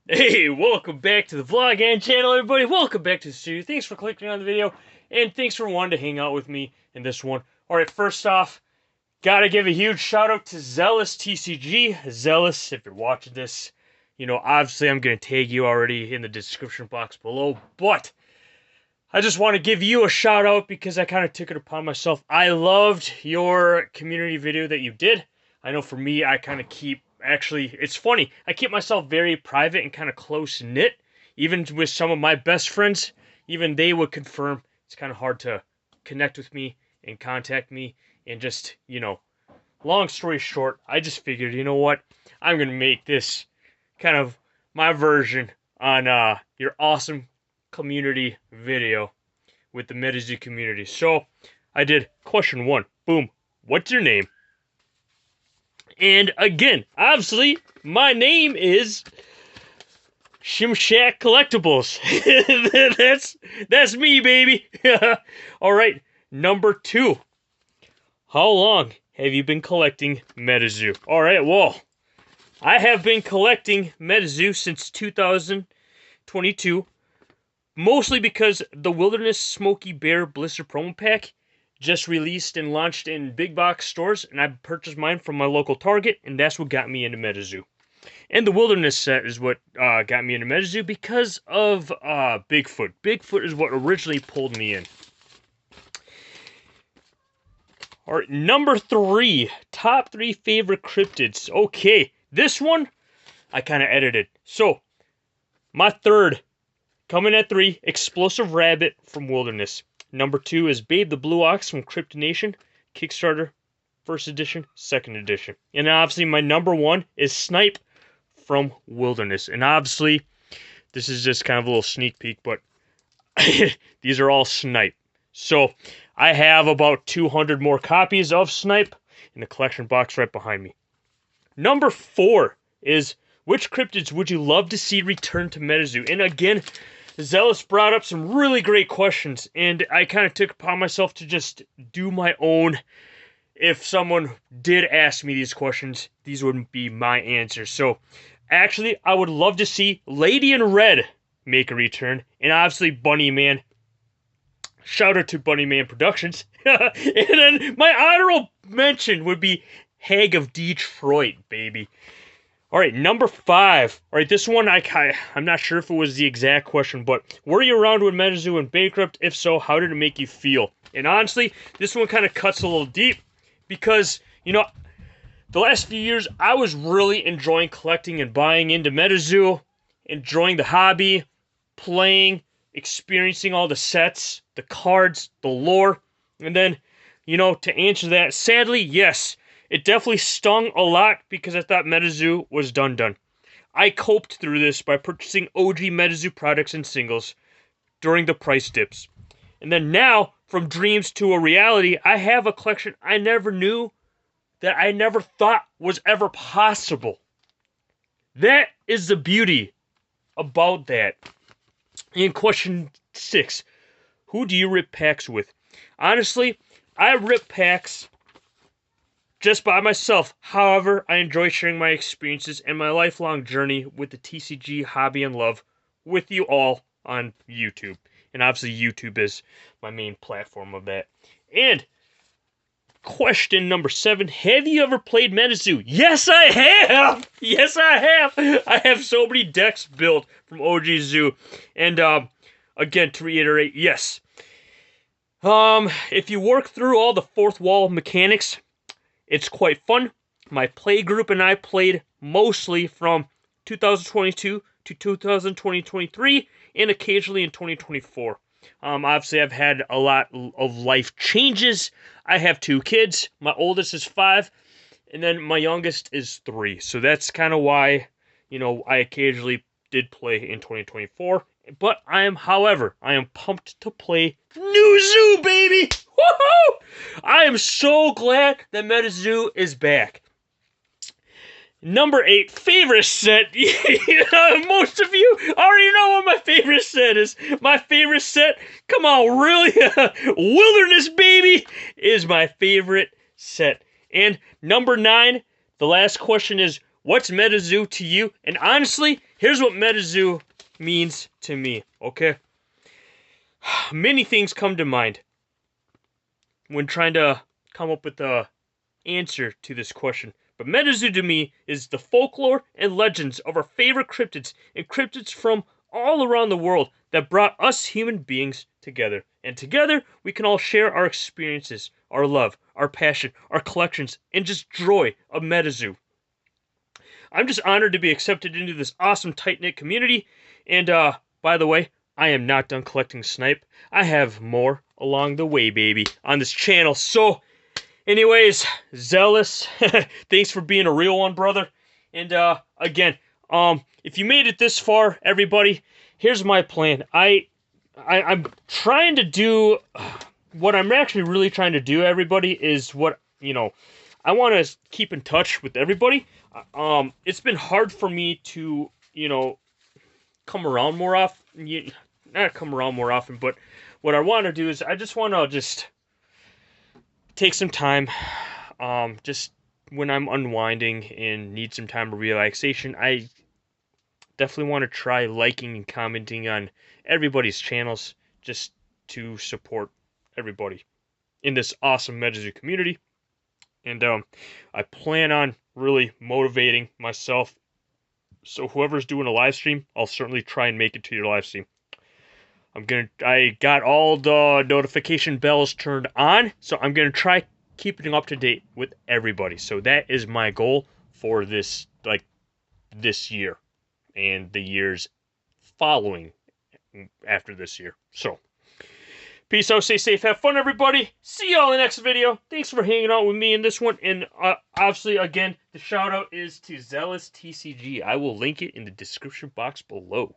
Hey, welcome back to the vlog and channel, everybody. Welcome back to the studio. Thanks for clicking on the video, and thanks for wanting to hang out with me in this one. Alright, first off, gotta give a huge shout out to Zeles TCG. Zeles, if you're watching this, obviously I'm gonna tag you already in the description box below, but I just want to give you a shout out because I kind of took it upon myself. I loved your community video that you did. I know for me, I kind of it's funny, I keep myself very private and kind of close-knit. Even with some of my best friends, even they would confirm it's kind of hard to connect with me and contact me. And just, long story short, I just figured, you know what? I'm going to make this kind of my version on your awesome community video with the Metazoo community. So I did question 1. Boom. What's your name? And again, obviously, my name is Shimshack Collectibles. that's me, baby. All right, number 2. How long have you been collecting Metazoo? All right, well, I have been collecting Metazoo since 2022, mostly because the Wilderness Smokey Bear Blister Promo Pack just released and launched in big box stores, and I purchased mine from my local Target, and that's what got me into Metazoo. And the Wilderness set is what got me into Metazoo because of Bigfoot. Bigfoot is what originally pulled me in. Alright, number 3. Top 3 favorite cryptids. Okay, this one I kind of edited. So, my third, coming at 3, Explosive Rabbit from Wilderness. Number 2 is Babe the Blue Ox from Crypto Nation, Kickstarter, 1st edition, 2nd edition. And obviously my number 1 is Snipe from Wilderness. And obviously, this is just kind of a little sneak peek, but these are all Snipe. So, I have about 200 more copies of Snipe in the collection box right behind me. Number 4 is, which cryptids would you love to see return to Metazoo? And again, Zeles brought up some really great questions, and I kind of took upon myself to just do my own. If someone did ask me these questions, these wouldn't be my answers. So, actually, I would love to see Lady in Red make a return, and obviously Bunny Man. Shout out to Bunny Man Productions. And then my honorable mention would be Hag of Detroit, baby. Alright, number 5. Alright, this one, I'm not sure if it was the exact question, but were you around when Metazoo went bankrupt? If so, how did it make you feel? And honestly, this one kind of cuts a little deep because, the last few years, I was really enjoying collecting and buying into Metazoo, enjoying the hobby, playing, experiencing all the sets, the cards, the lore, and then, to answer that, sadly, yes, it definitely stung a lot because I thought Metazoo was done. I coped through this by purchasing OG Metazoo products and singles during the price dips. And then now, from dreams to a reality, I have a collection I never knew that I never thought was ever possible. That is the beauty about that. In question 6, who do you rip packs with? Honestly, I rip packs just by myself. However, I enjoy sharing my experiences and my lifelong journey with the TCG hobby and love with you all on YouTube. And obviously YouTube is my main platform of that. And question number 7, have you ever played Metazoo? Yes, I have! Yes, I have! I have so many decks built from OG Zoo. And, again, to reiterate, yes. If you work through all the fourth wall mechanics, it's quite fun. My play group and I played mostly from 2022 to 2023 and occasionally in 2024. Obviously, I've had a lot of life changes. I have 2 kids. My oldest is 5, and then my youngest is 3. So that's kind of why, I occasionally did play in 2024. But however, I am pumped to play New Zoo, baby! Woohoo! I am so glad that Metazoo is back. Number 8, favorite set. Most of you already know what my favorite set is. My favorite set, come on, really? Wilderness, baby, is my favorite set. And number 9, the last question is, what's Metazoo to you? And honestly, here's what Metazoo means to me, okay? Many things come to mind when trying to come up with a answer to this question. But Metazoo to me is the folklore and legends of our favorite cryptids and cryptids from all around the world that brought us human beings together. And together, we can all share our experiences, our love, our passion, our collections, and just joy of Metazoo. I'm just honored to be accepted into this awesome tight-knit community. And by the way, I am not done collecting snipe. I have more along the way, baby, on this channel. So, anyways, Zeles, thanks for being a real one, brother. And again, if you made it this far, everybody, here's my plan. I'm trying to do what I'm actually really trying to do, everybody, is what, you know, I want to keep in touch with everybody. It's been hard for me to, you know, come around more often. Not come around more often, but what I want to do is I just want to just take some time, just when I'm unwinding and need some time of relaxation. I definitely want to try liking and commenting on everybody's channels just to support everybody in this awesome Metazoo community. And I plan on really motivating myself. So whoever's doing a live stream, I'll certainly try and make it to your live stream. I got all the notification bells turned on, so I'm gonna try keeping up to date with everybody. So that is my goal for this, like, this year and the years following after this year. So, peace out, stay safe, have fun, everybody. See y'all in the next video. Thanks for hanging out with me in this one. And obviously, again, the shout out is to Zeles TCG. I will link it in the description box below.